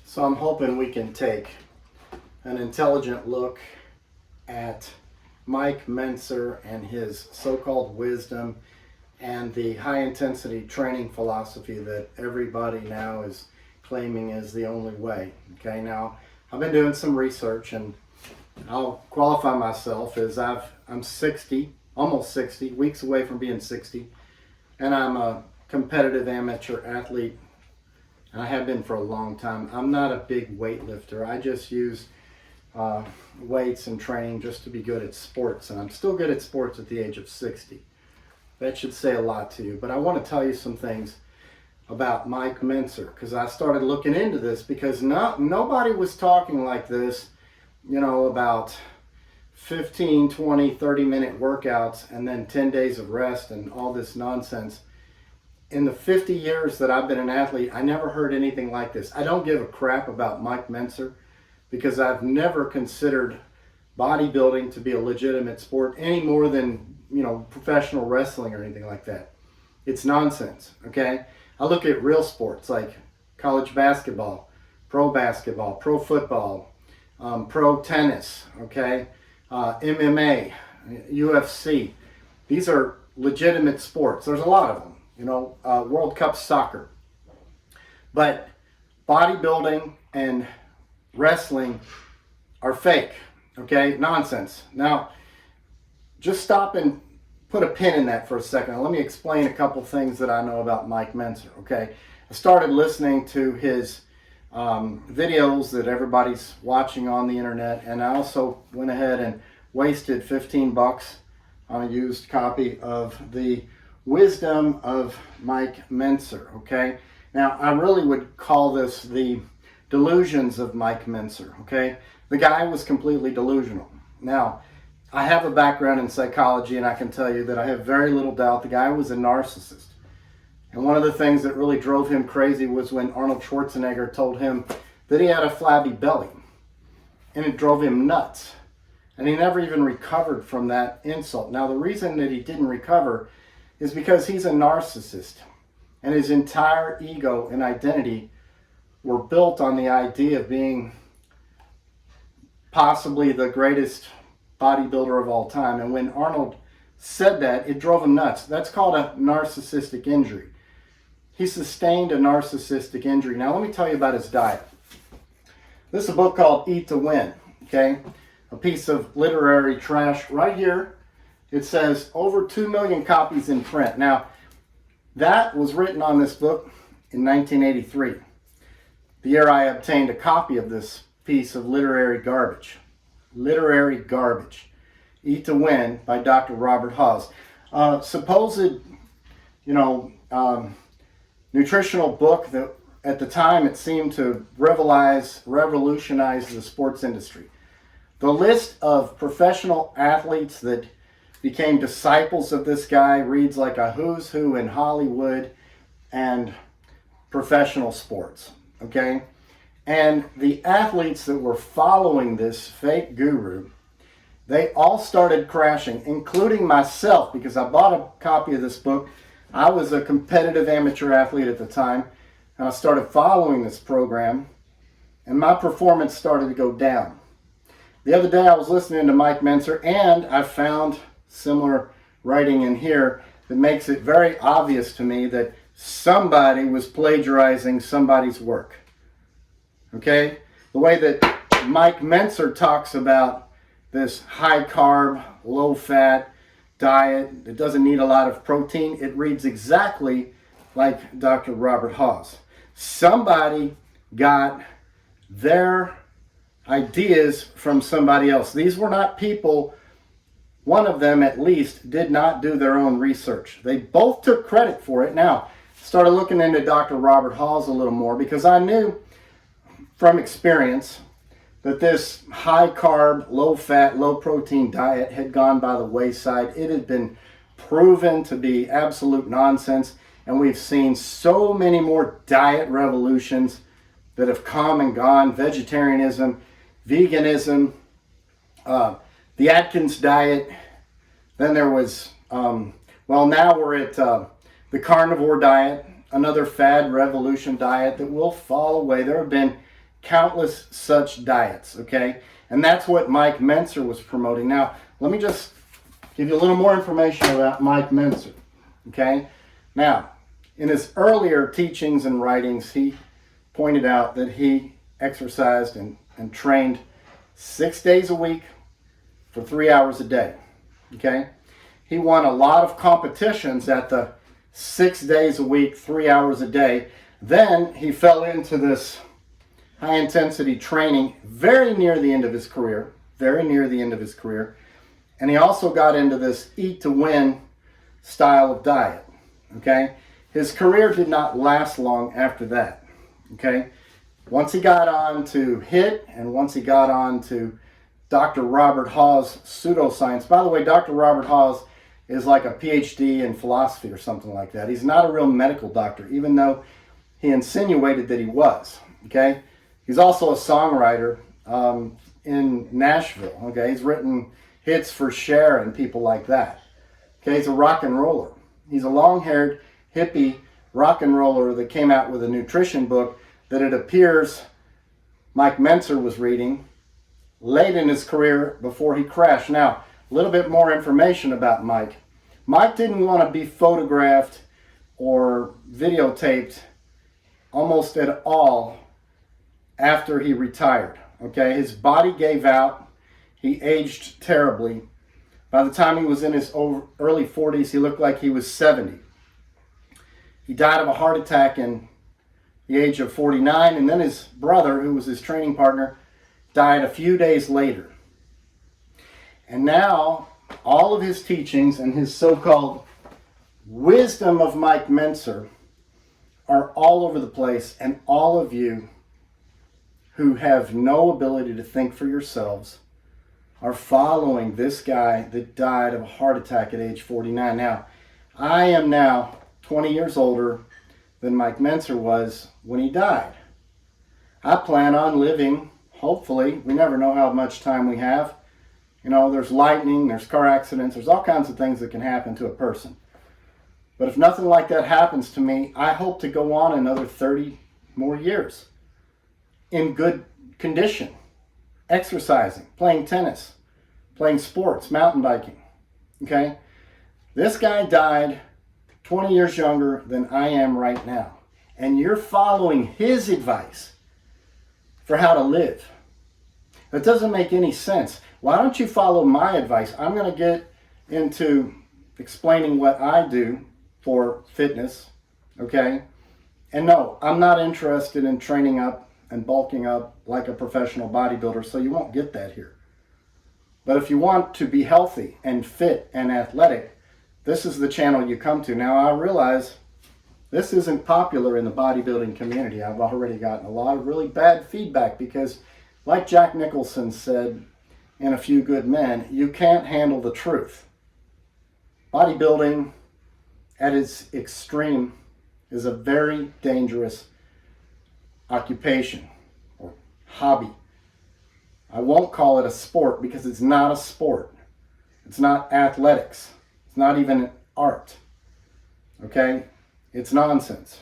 So I'm hoping we can take an intelligent look at Mike Mentzer and his so-called wisdom and the high-intensity training philosophy that everybody now is claiming is the only way. Okay, now I've been doing some research, and I'll qualify myself as I'm 60, almost 60, weeks away from being 60, and I'm a competitive amateur athlete, and I have been for a long time. I'm not a big weightlifter. I just use weights and training just to be good at sports, and I'm still good at sports at the age of 60. That should say a lot to you, but I want to tell you some things about Mike Mentzer, because I started looking into this because nobody was talking like this, you know, about 15, 20, 30-minute workouts and then 10 days of rest and all this nonsense. In the 50 years that I've been an athlete, I never heard anything like this. I don't give a crap about Mike Mentzer because I've never considered bodybuilding to be a legitimate sport any more than, you know, professional wrestling or anything like that. It's nonsense, okay? I look at real sports like college basketball, pro football, pro tennis, okay? MMA, UFC. These are legitimate sports. There's a lot of them, you know, World Cup soccer. But bodybuilding and wrestling are fake, okay? Nonsense. Now, just stop and put a pin in that for a second. Now, let me explain a couple things that I know about Mike Mentzer, okay? I started listening to his videos that everybody's watching on the internet, and I also went ahead and wasted $15 on a used copy of the Wisdom of Mike Mentzer, okay? Now, I really would call this the Delusions of Mike Mentzer, okay? The guy was completely delusional. Now, I have a background in psychology, and I can tell you that I have very little doubt the guy was a narcissist. And one of the things that really drove him crazy was when Arnold Schwarzenegger told him that he had a flabby belly. And it drove him nuts. And he never even recovered from that insult. Now, the reason that he didn't recover is because he's a narcissist. And his entire ego and identity were built on the idea of being possibly the greatest bodybuilder of all time. And when Arnold said that, it drove him nuts. That's called a narcissistic injury. He sustained a narcissistic injury. Now, let me tell you about his diet. This is a book called Eat to Win, okay? A piece of literary trash. Right here, it says over 2 million copies in print. Now, that was written on this book in 1983, the year I obtained a copy of this piece of literary garbage. Literary garbage. Eat to Win by Dr. Robert Haas. Supposed, nutritional book that at the time it seemed to revolutionize the sports industry. The list of professional athletes that became disciples of this guy reads like a who's who in Hollywood and professional sports, okay? And the athletes that were following this fake guru, they all started crashing, including myself, because I bought a copy of this book. I was a competitive amateur athlete at the time, and I started following this program, and my performance started to go down. The other day I was listening to Mike Mentzer, and I found similar writing in here that makes it very obvious to me that somebody was plagiarizing somebody's work. Okay? The way that Mike Mentzer talks about this high carb, low fat diet that doesn't need a lot of protein, it reads exactly like Dr. Robert Haas. Somebody got their ideas from somebody else. These were not people, one of them at least, did not do their own research. They both took credit for it. Now, started looking into Dr. Robert Haas a little more because I knew from experience that this high carb, low fat, low protein diet had gone by the wayside. It had been proven to be absolute nonsense, and we've seen so many more diet revolutions that have come and gone. Vegetarianism, veganism, the Atkins diet. Then there was, now we're at the carnivore diet, another fad revolution diet that will fall away. There have been countless such diets, okay? And that's what Mike Mentzer was promoting. Now, let me just give you a little more information about Mike Mentzer, okay? Now, in his earlier teachings and writings, he pointed out that he exercised and trained 6 days a week for 3 hours a day, okay? He won a lot of competitions at the 6 days a week, 3 hours a day. Then he fell into this high intensity training very near the end of his career, And he also got into this eat to win style of diet, okay? His career did not last long after that, okay? Once he got on to HIT and once he got on to Dr. Robert Hawes' pseudoscience. By the way, Dr. Robert Hawes is like a PhD in philosophy or something like that. He's not a real medical doctor, even though he insinuated that he was, okay? He's also a songwriter in Nashville, okay? He's written hits for Cher and people like that, okay? He's a rock and roller. He's a long-haired, hippie rock and roller that came out with a nutrition book that it appears Mike Mentzer was reading late in his career before he crashed. Now, a little bit more information about Mike. Mike didn't want to be photographed or videotaped almost at all after he retired. Okay, his body gave out. He aged terribly. By the time he was in his early 40s, he looked like he was 70. He died of a heart attack in the age of 49, and then his brother, who was his training partner, died a few days later. And now, all of his teachings and his so-called wisdom of Mike Mentzer are all over the place, and all of you who have no ability to think for yourselves are following this guy that died of a heart attack at age 49. Now, I am now 20 years older than Mike Mentzer was when he died. I plan on living, hopefully, we never know how much time we have. You know, there's lightning, there's car accidents, there's all kinds of things that can happen to a person. But if nothing like that happens to me, I hope to go on another 30 more years in good condition, exercising, playing tennis, playing sports, mountain biking, okay? This guy died 20 years younger than I am right now. And you're following his advice for how to live. That doesn't make any sense. Why don't you follow my advice? I'm going to get into explaining what I do for fitness, okay? And no, I'm not interested in training up and bulking up like a professional bodybuilder, so you won't get that here. But if you want to be healthy and fit and athletic, this is the channel you come to. Now, I realize this isn't popular in the bodybuilding community. I've already gotten a lot of really bad feedback because, like Jack Nicholson said in A Few Good Men, you can't handle the truth. Bodybuilding at its extreme is a very dangerous occupation or hobby. I won't call it a sport because it's not a sport. It's not athletics. It's not even art. Okay? It's nonsense.